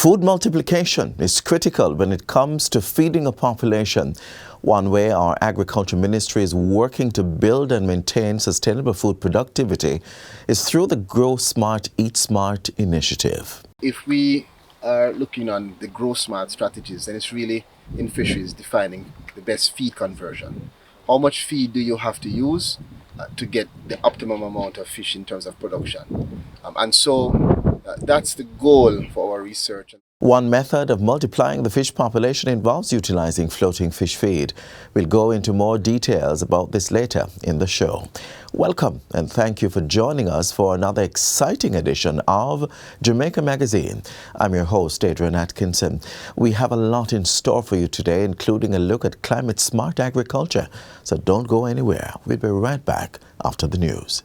Food multiplication is critical when it comes to feeding a population. One way our agriculture ministry is working to build and maintain sustainable food productivity is through the Grow Smart, Eat Smart initiative. If we are looking on the Grow Smart strategies, then it's really in fisheries defining the best feed conversion. How much feed do you have to use to get the optimum amount of fish in terms of production? That's the goal for our research. One method of multiplying the fish population involves utilizing floating fish feed. We'll go into more details about this later in the show. Welcome and thank you for joining us for another exciting edition of Jamaica Magazine. I'm your host, Adrian Atkinson. We have a lot in store for you today, including a look at climate smart agriculture. So don't go anywhere. We'll be right back after the news.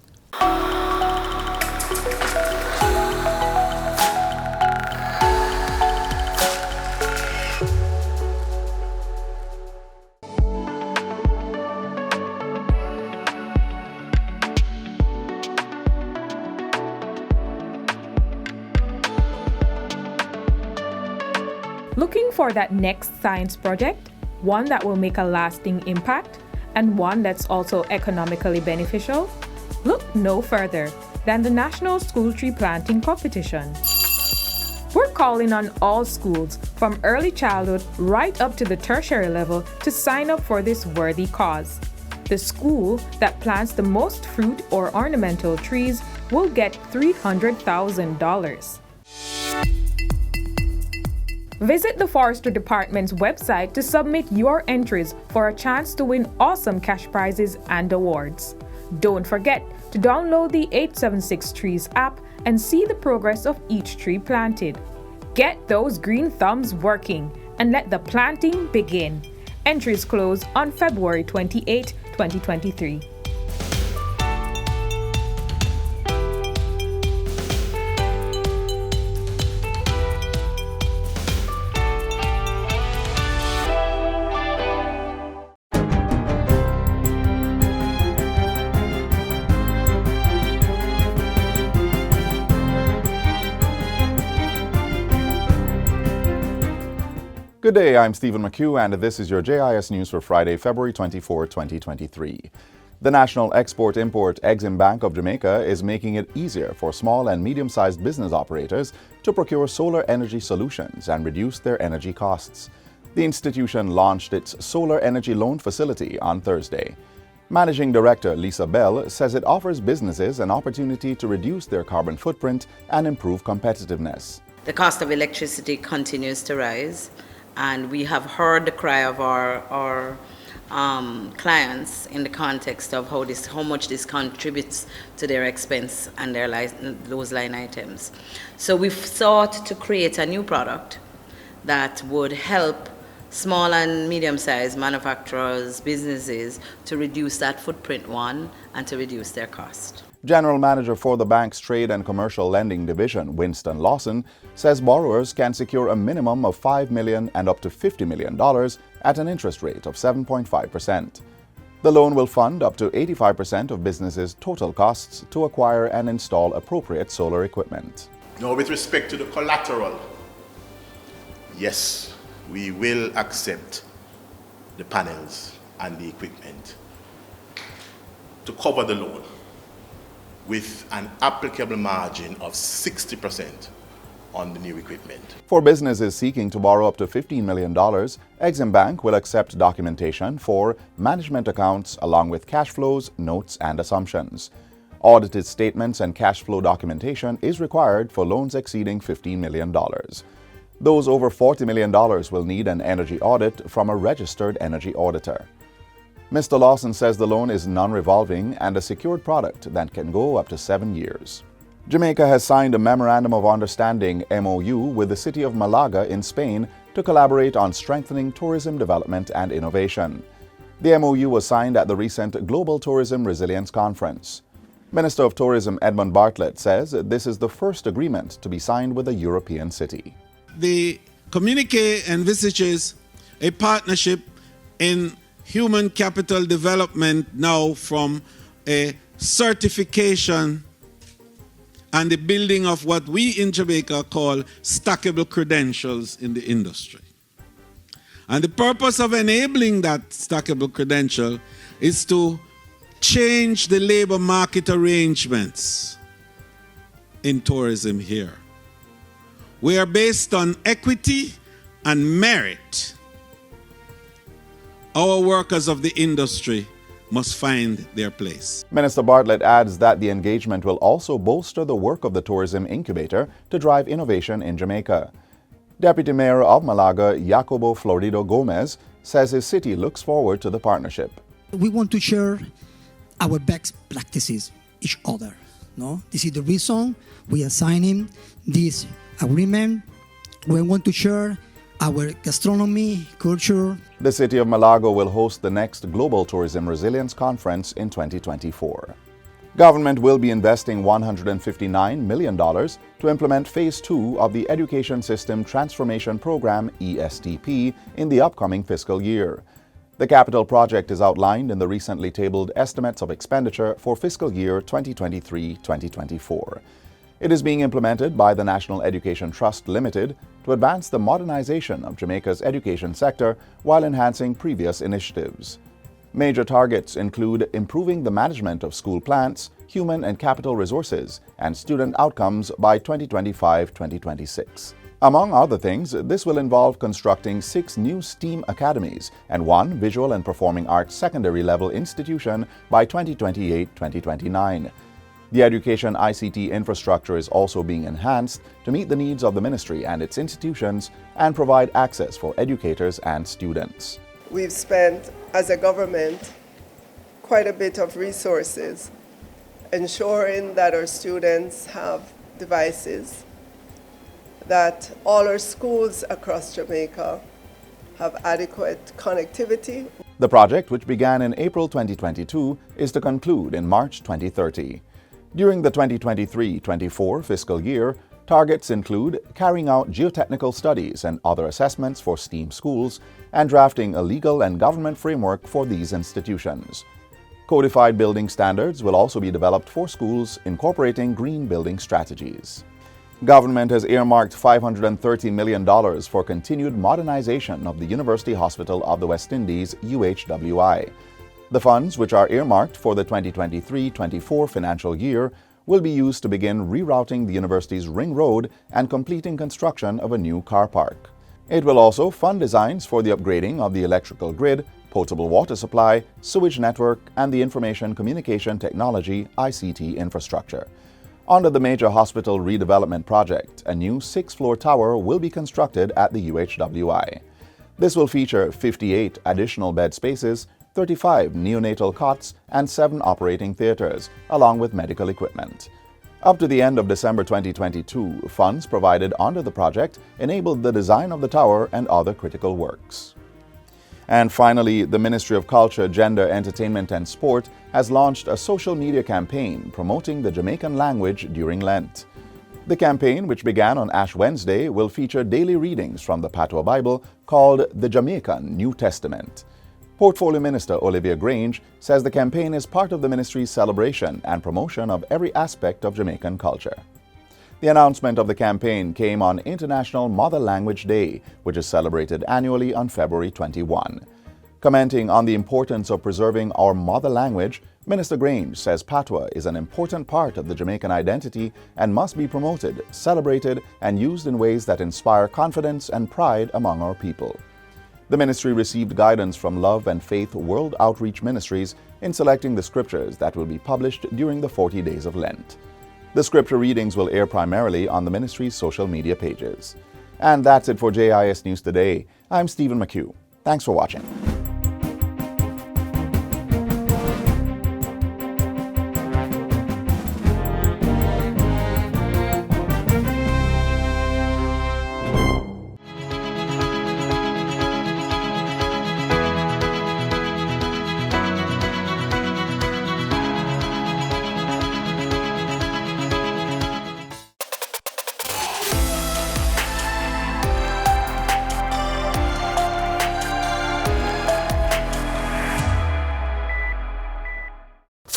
Looking for that next science project, one that will make a lasting impact and one that's also economically beneficial? Look no further than the National School Tree Planting Competition. We're calling on all schools from early childhood right up to the tertiary level to sign up for this worthy cause. The school that plants the most fruit or ornamental trees will get $300,000. Visit the Forestry Department's website to submit your entries for a chance to win awesome cash prizes and awards. Don't forget to download the 876 Trees app and see the progress of each tree planted. Get those green thumbs working and let the planting begin. Entries close on February 28, 2023. Good day, I'm Stephen McHugh and this is your JIS News for Friday, February 24, 2023. The National Export-Import Exim Bank of Jamaica is making it easier for small and medium-sized business operators to procure solar energy solutions and reduce their energy costs. The institution launched its solar energy loan facility on Thursday. Managing Director Lisa Bell says it offers businesses an opportunity to reduce their carbon footprint and improve competitiveness. The cost of electricity continues to rise. And we have heard the cry of our clients in the context of how much this contributes to their expense and those line items. So we've sought to create a new product that would help small and medium-sized manufacturers, businesses to reduce that footprint and to reduce their cost. General Manager for the bank's Trade and Commercial Lending Division, Winston Lawson, says borrowers can secure a minimum of $5 million and up to $50 million at an interest rate of 7.5%. The loan will fund up to 85% of businesses' total costs to acquire and install appropriate solar equipment. Now, with respect to the collateral, yes, we will accept the panels and the equipment to cover the loan with an applicable margin of 60% on the new equipment. For businesses seeking to borrow up to $15 million, Exim Bank will accept documentation for management accounts along with cash flows, notes, and assumptions. Audited statements and cash flow documentation is required for loans exceeding $15 million. Those over $40 million will need an energy audit from a registered energy auditor. Mr. Lawson says the loan is non-revolving and a secured product that can go up to 7 years. Jamaica has signed a Memorandum of Understanding MOU with the city of Malaga in Spain to collaborate on strengthening tourism development and innovation. The MOU was signed at the recent Global Tourism Resilience Conference. Minister of Tourism Edmund Bartlett says this is the first agreement to be signed with a European city. The communique envisages a partnership in human capital development now from a certification and the building of what we in Jamaica call stackable credentials in the industry. And the purpose of enabling that stackable credential is to change the labor market arrangements in tourism here. We are based on equity and merit. Our workers of the industry must find their place. Minister Bartlett adds that the engagement will also bolster the work of the tourism incubator to drive innovation in Jamaica. Deputy Mayor of Malaga, Jacobo Florido Gomez, says his city looks forward to the partnership. We want to share our best practices each other. No? This is the reason we are signing this agreement. We want to share our gastronomy, culture. The city of Malaga will host the next Global Tourism Resilience Conference in 2024. Government will be investing $159 million to implement Phase 2 of the Education System Transformation Program, ESTP, in the upcoming fiscal year. The capital project is outlined in the recently tabled estimates of expenditure for fiscal year 2023-2024. It is being implemented by the National Education Trust Limited to advance the modernization of Jamaica's education sector while enhancing previous initiatives. Major targets include improving the management of school plants, human and capital resources, and student outcomes by 2025-2026. Among other things, this will involve constructing 6 new STEAM academies and 1 visual and performing arts secondary level institution by 2028-2029. The education ICT infrastructure is also being enhanced to meet the needs of the ministry and its institutions and provide access for educators and students. We've spent, as a government, quite a bit of resources ensuring that our students have devices, that all our schools across Jamaica have adequate connectivity. The project, which began in April 2022, is to conclude in March 2030. During the 2023-24 fiscal year, targets include carrying out geotechnical studies and other assessments for STEAM schools and drafting a legal and government framework for these institutions. Codified building standards will also be developed for schools incorporating green building strategies. Government has earmarked $530 million for continued modernization of the University Hospital of the West Indies, UHWI. The funds, which are earmarked for the 2023-24 financial year, will be used to begin rerouting the university's ring road and completing construction of a new car park. It will also fund designs for the upgrading of the electrical grid, potable water supply, sewage network, and the information communication technology ICT infrastructure. Under the major hospital redevelopment project, a new 6-floor tower will be constructed at the UHWI. This will feature 58 additional bed spaces, 35 neonatal cots, and 7 operating theaters, along with medical equipment. Up to the end of December 2022, funds provided under the project enabled the design of the tower and other critical works. And finally, the Ministry of Culture, Gender, Entertainment and Sport has launched a social media campaign promoting the Jamaican language during Lent. The campaign, which began on Ash Wednesday, will feature daily readings from the Patois Bible called the Jamaican New Testament. Portfolio Minister Olivia Grange says the campaign is part of the ministry's celebration and promotion of every aspect of Jamaican culture. The announcement of the campaign came on International Mother Language Day, which is celebrated annually on February 21. Commenting on the importance of preserving our mother language, Minister Grange says Patois is an important part of the Jamaican identity and must be promoted, celebrated, and used in ways that inspire confidence and pride among our people. The ministry received guidance from Love and Faith World Outreach Ministries in selecting the scriptures that will be published during the 40 days of Lent. The scripture readings will air primarily on the ministry's social media pages. And that's it for JIS News Today. I'm Stephen McHugh. Thanks for watching.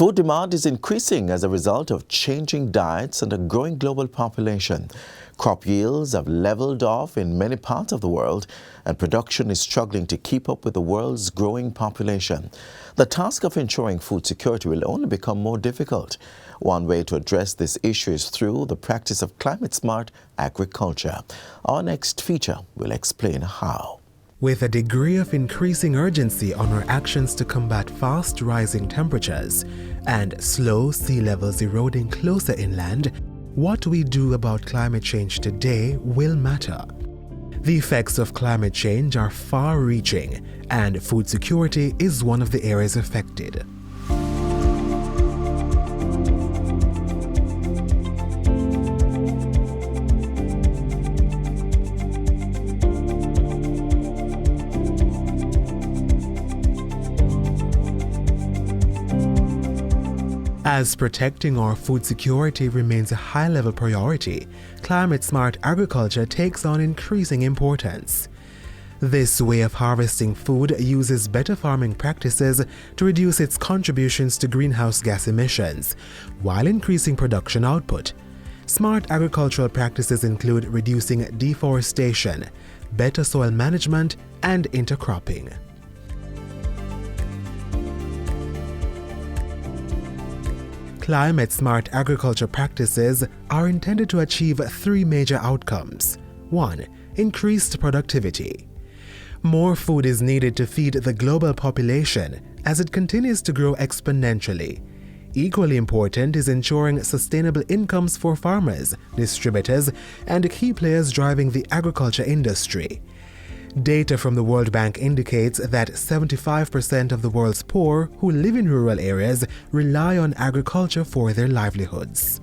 Food demand is increasing as a result of changing diets and a growing global population. Crop yields have leveled off in many parts of the world, and production is struggling to keep up with the world's growing population. The task of ensuring food security will only become more difficult. One way to address this issue is through the practice of climate-smart agriculture. Our next feature will explain how. With a degree of increasing urgency on our actions to combat fast rising temperatures and slow sea levels eroding closer inland, what we do about climate change today will matter. The effects of climate change are far-reaching, and food security is one of the areas affected. As protecting our food security remains a high-level priority, climate-smart agriculture takes on increasing importance. This way of harvesting food uses better farming practices to reduce its contributions to greenhouse gas emissions, while increasing production output. Smart agricultural practices include reducing deforestation, better soil management, and intercropping. Climate-smart agriculture practices are intended to achieve three major outcomes. 1. Increased productivity. More food is needed to feed the global population as it continues to grow exponentially. Equally important is ensuring sustainable incomes for farmers, distributors, and key players driving the agriculture industry. Data from the World Bank indicates that 75% of the world's poor who live in rural areas rely on agriculture for their livelihoods.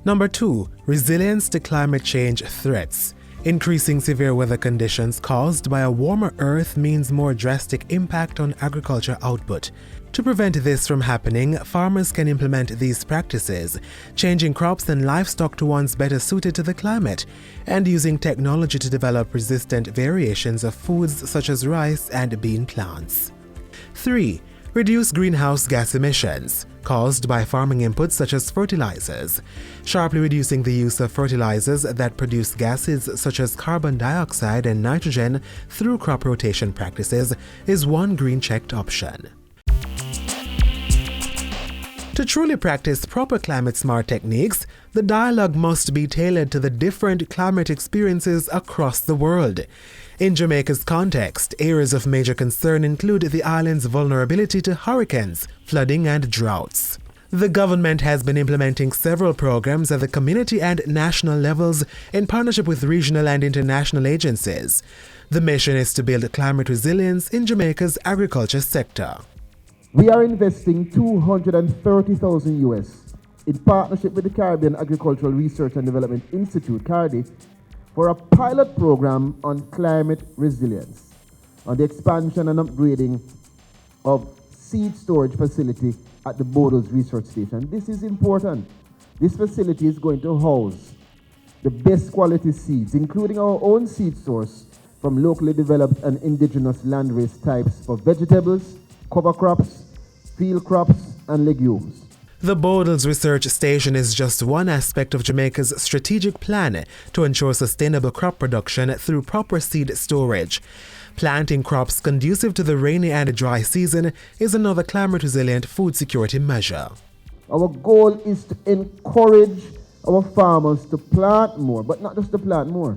Number 2. Resilience to climate change threats. Increasing severe weather conditions caused by a warmer Earth means more drastic impact on agriculture output. To prevent this from happening, farmers can implement these practices, changing crops and livestock to ones better suited to the climate, and using technology to develop resistant variations of foods such as rice and bean plants. 3. Reduce greenhouse gas emissions, caused by farming inputs such as fertilizers. Sharply reducing the use of fertilizers that produce gases such as carbon dioxide and nitrogen through crop rotation practices is one green-checked option. To truly practice proper climate-smart techniques, the dialogue must be tailored to the different climate experiences across the world. In Jamaica's context, areas of major concern include the island's vulnerability to hurricanes, flooding, and droughts. The government has been implementing several programs at the community and national levels in partnership with regional and international agencies. The mission is to build climate resilience in Jamaica's agriculture sector. We are investing $230,000 US in partnership with the Caribbean Agricultural Research and Development Institute, CARDI, for a pilot program on climate resilience, on the expansion and upgrading of seed storage facility at the Bodles Research Station. This is important. This facility is going to house the best quality seeds, including our own seed source from locally developed and indigenous landrace types for vegetables, cover crops, field crops, and legumes. The Bodles Research Station is just one aspect of Jamaica's strategic plan to ensure sustainable crop production through proper seed storage. Planting crops conducive to the rainy and dry season is another climate-resilient food security measure. Our goal is to encourage our farmers to plant more, but not just to plant more.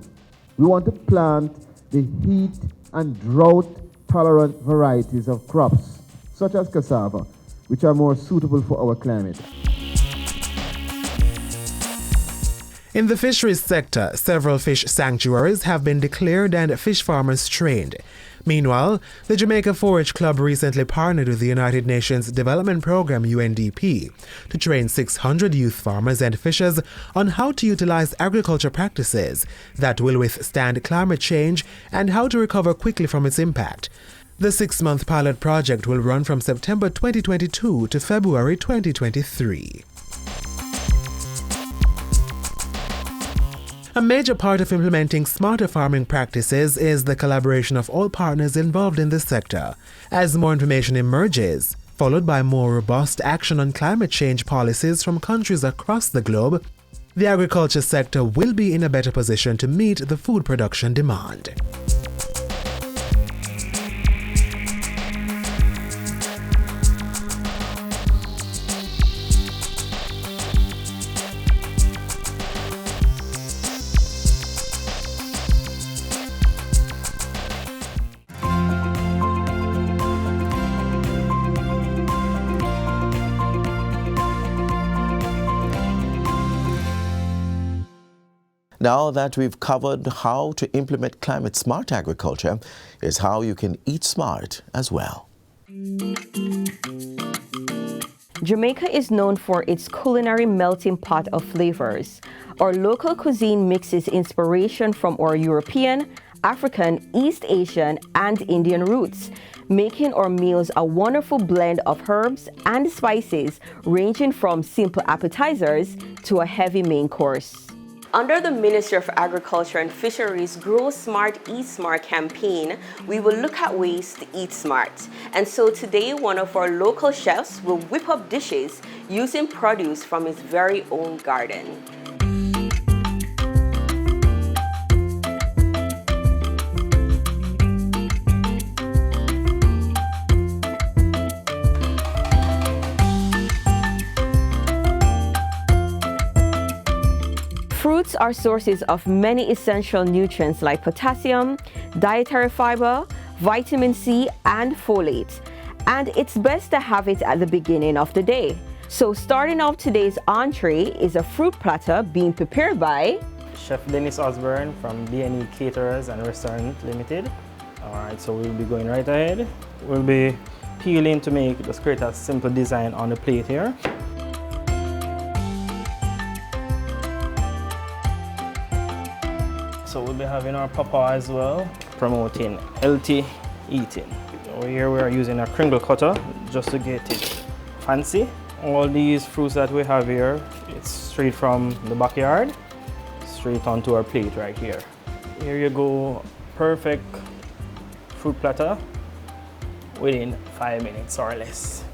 We want to plant the heat and drought-tolerant varieties of crops, such as cassava, which are more suitable for our climate. In the fisheries sector, several fish sanctuaries have been declared and fish farmers trained. Meanwhile, the Jamaica Forage Club recently partnered with the United Nations Development Programme UNDP to train 600 youth farmers and fishers on how to utilize agriculture practices that will withstand climate change and how to recover quickly from its impact. The 6-month pilot project will run from September 2022 to February 2023. A major part of implementing smarter farming practices is the collaboration of all partners involved in this sector. As more information emerges, followed by more robust action on climate change policies from countries across the globe, the agriculture sector will be in a better position to meet the food production demand. Now that we've covered how to implement climate-smart agriculture, is how you can eat smart as well. Jamaica is known for its culinary melting pot of flavors. Our local cuisine mixes inspiration from our European, African, East Asian, and Indian roots, making our meals a wonderful blend of herbs and spices, ranging from simple appetizers to a heavy main course. Under the Ministry of Agriculture and Fisheries' Grow Smart, Eat Smart campaign, we will look at ways to eat smart. And so today, one of our local chefs will whip up dishes using produce from his very own garden. Fruits are sources of many essential nutrients like potassium, dietary fiber, vitamin C, and folate. And it's best to have it at the beginning of the day. So starting off today's entree is a fruit platter being prepared by Chef Dennis Osborne from B&E Caterers and Restaurant Limited. Alright, so we'll be going right ahead. We'll be peeling to just create a simple design on the plate here. So we'll be having our papa as well, promoting healthy eating. So here we are using a kringle cutter just to get it fancy. All these fruits that we have here, it's straight from the backyard, straight onto our plate right here. Here you go, perfect fruit platter within 5 minutes or less.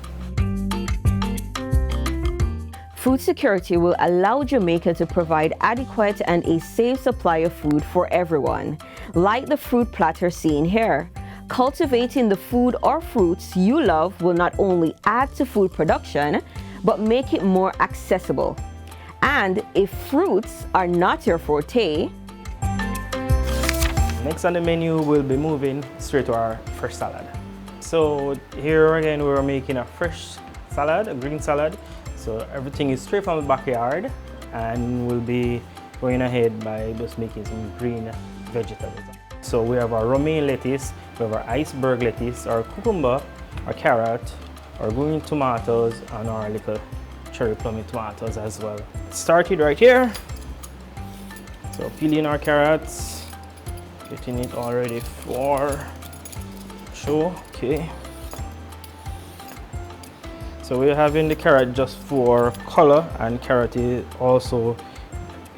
Food security will allow Jamaica to provide adequate and a safe supply of food for everyone, like the fruit platter seen here. Cultivating the food or fruits you love will not only add to food production, but make it more accessible. And if fruits are not your forte, next on the menu, we'll be moving straight to our fresh salad. So here again, we're making a fresh salad, a green salad. So everything is straight from the backyard, and we'll be going ahead by just making some green vegetables. So we have our romaine lettuce, we have our iceberg lettuce, our cucumber, our carrot, our green tomatoes, and our little cherry plum tomatoes as well. Started right here. So peeling our carrots, getting it all ready for show. Okay. So we're having the carrot just for color, and carrot also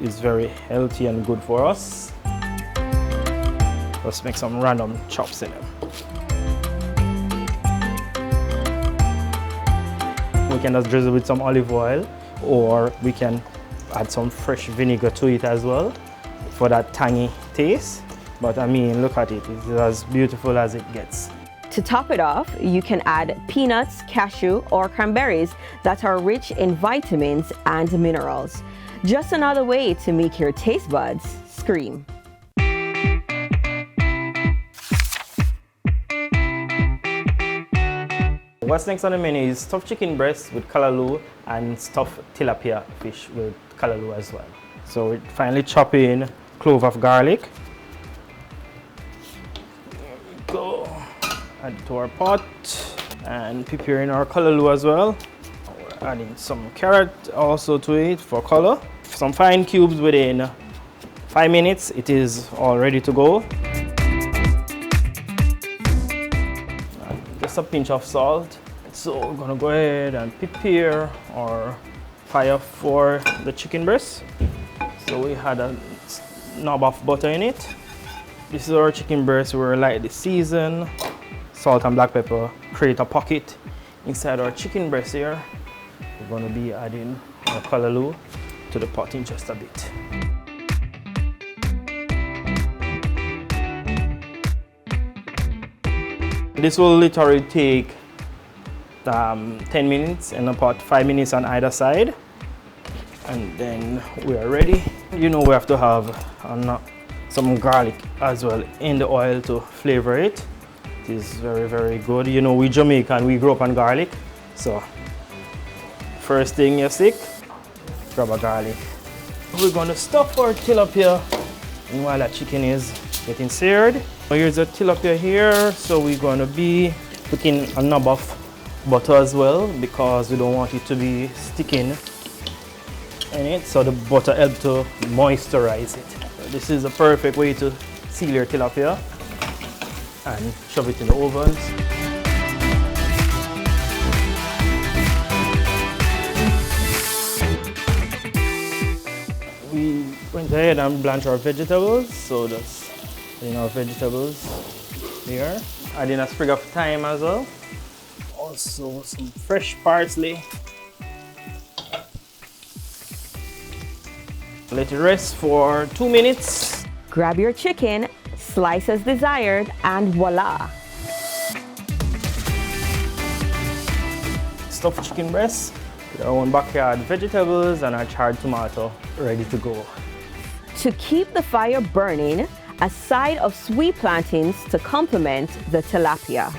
is very healthy and good for us. Let's make some random chops in them. We can just drizzle with some olive oil, or we can add some fresh vinegar to it as well for that tangy taste. But I mean, look at it, it's as beautiful as it gets. to top it off, you can add peanuts, cashew, or cranberries that are rich in vitamins and minerals. Just another way to make your taste buds scream. What's next on the menu is stuffed chicken breast with callaloo and stuffed tilapia fish with callaloo as well. So we finally chop in clove of garlic. There we go. Add it to our pot and preparing our callaloo as well. We're adding some carrot also to it for color. Some fine cubes within 5 minutes. It is all ready to go. Just a pinch of salt. So we're gonna go ahead and prepare our fire for the chicken breast. So we had a knob of butter in it. This is our chicken breast. We're lightly seasoned, salt and black pepper, create a pocket Inside our chicken breast here, we're going to be adding our callaloo to the pot in just a bit. This will literally take 10 minutes in the pot, 5 minutes on either side. And then we are ready. You know, we have to have some garlic as well in the oil to flavor it. It is very, very good. You know, we Jamaican, we grew up on garlic. So first thing you stick, grab a garlic. We're going to stuff our tilapia while that chicken is getting seared. Here's a tilapia here, so we're going to be putting a knob of butter as well because we don't want it to be sticking in it, so the butter helps to moisturize it. So this is a perfect way to seal your tilapia and shove it in the ovens. We went ahead and blanched our vegetables, so just in our vegetables here. Adding a sprig of thyme as well. Also some fresh parsley. Let it rest for 2 minutes. Grab your chicken, slice as desired, and voila! Stuffed chicken breast with our own backyard vegetables and our charred tomato ready to go. To keep the fire burning, a side of sweet plantains to complement the tilapia.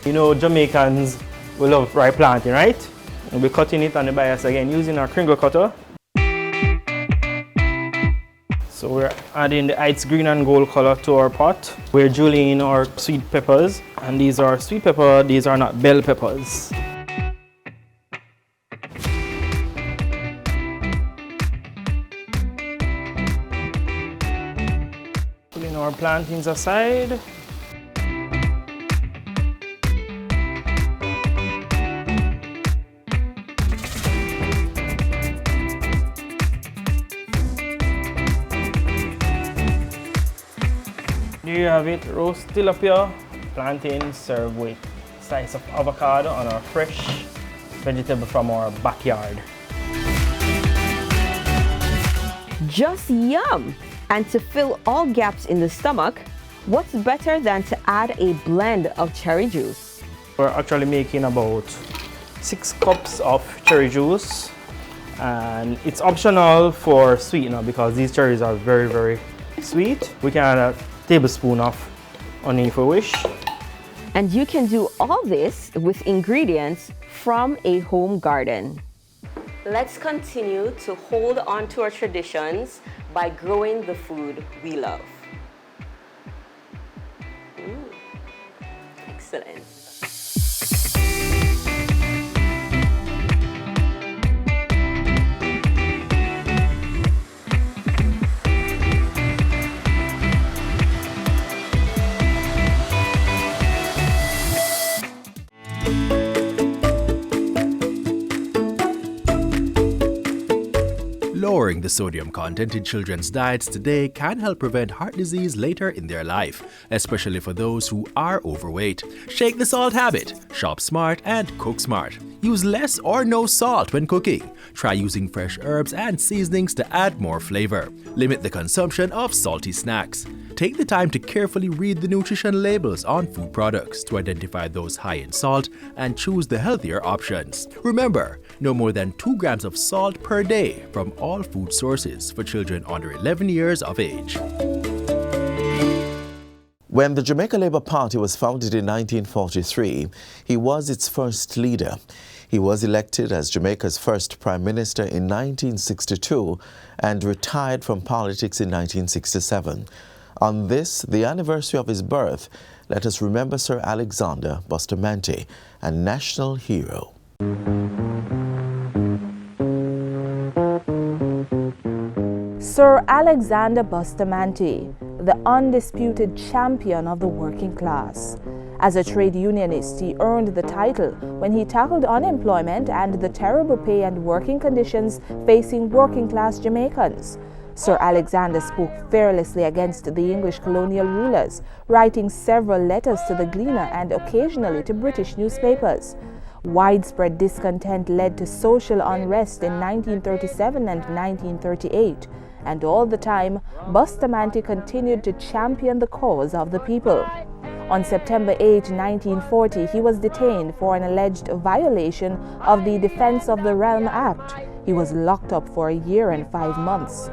You know, Jamaicans, we love ripe plantain, right? We'll be cutting it on the bias again using our kringle cutter. So we're adding the ice green and gold color to our pot. We're julienne our sweet peppers, and these are sweet pepper, these are not bell peppers. Putting our plantains aside. Here you have it, roast tilapia, plantains served with a slice of avocado on our fresh vegetable from our backyard. Just yum! And to fill all gaps in the stomach, what's better than to add a blend of cherry juice? We're actually making about 6 cups of cherry juice, and it's optional for sweetener because these cherries are very, very sweet. We can add a tablespoon of honey if we wish. And you can do all this with ingredients from a home garden. Let's continue to hold on to our traditions by growing the food we love. Excellent. Lowering the sodium content in children's diets today can help prevent heart disease later in their life, especially for those who are overweight. Shake the salt habit, shop smart and cook smart. Use less or no salt when cooking. Try using fresh herbs and seasonings to add more flavor. Limit the consumption of salty snacks. Take the time to carefully read the nutrition labels on food products to identify those high in salt and choose the healthier options. Remember, no more than 2 grams of salt per day from all food sources for children under 11 years of age. When the Jamaica Labour Party was founded in 1943, he was its first leader. He was elected as Jamaica's first Prime Minister in 1962 and retired from politics in 1967. On this, the anniversary of his birth, let us remember Sir Alexander Bustamante, a national hero. Sir Alexander Bustamante, the undisputed champion of the working class. As a trade unionist, he earned the title when he tackled unemployment and the terrible pay and working conditions facing working class Jamaicans. Sir Alexander spoke fearlessly against the English colonial rulers, writing several letters to the Gleaner and occasionally to British newspapers. Widespread discontent led to social unrest in 1937 and 1938, and all the time, Bustamante continued to champion the cause of the people. On September 8, 1940, he was detained for an alleged violation of the Defense of the Realm Act. He was locked up for a year and 5 months.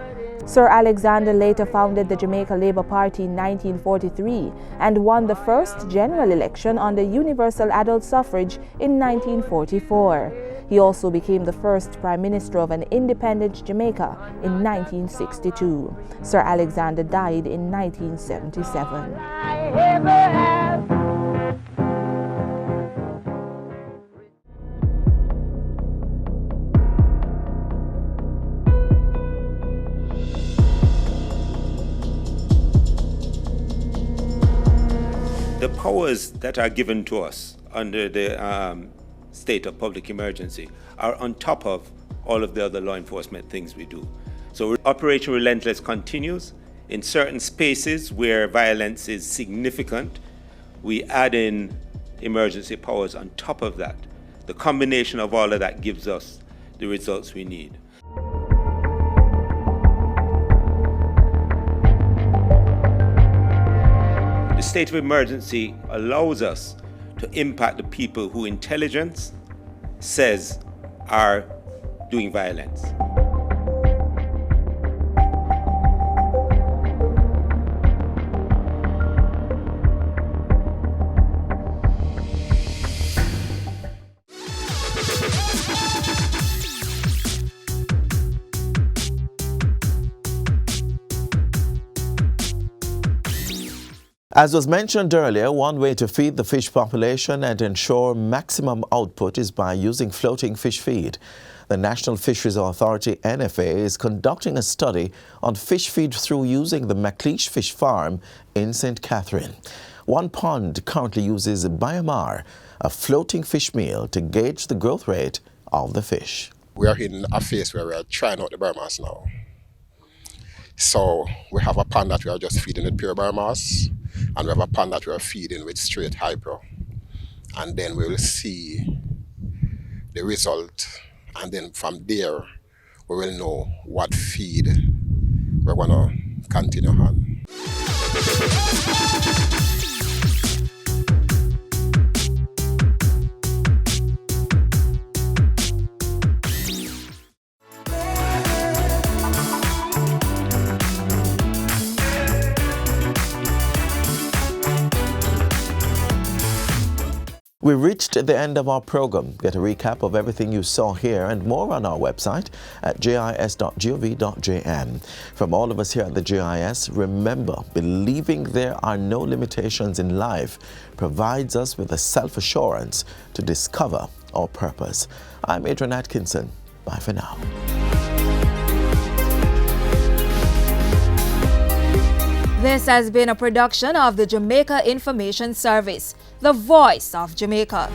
Sir Alexander later founded the Jamaica Labour Party in 1943 and won the first general election under universal adult suffrage in 1944. He also became the first Prime Minister of an independent Jamaica in 1962. Sir Alexander died in 1977. The powers that are given to us under the state of public emergency are on top of all of the other law enforcement things we do. So Operation Relentless continues. In certain spaces where violence is significant, we add in emergency powers on top of that. The combination of all of that gives us the results we need. The state of emergency allows us to impact the people who intelligence says are doing violence. As was mentioned earlier, one way to feed the fish population and ensure maximum output is by using floating fish feed. The National Fisheries Authority, NFA, is conducting a study on fish feed through using the McLeish Fish Farm in St. Catherine. One pond currently uses biomass, a floating fish meal, to gauge the growth rate of the fish. We are in a phase where we are trying out the biomass now. So we have a pond that we are just feeding with pure biomass, and we have a pond that we are feeding with straight hypro. And then we will see the result, and then from there we will know what feed we're going to continue on. We reached the end of our program. Get a recap of everything you saw here and more on our website at gis.gov.jm. From all of us here at the GIS, remember, believing there are no limitations in life provides us with the self-assurance to discover our purpose. I'm Adrian Atkinson. Bye for now. This has been a production of the Jamaica Information Service, the voice of Jamaica.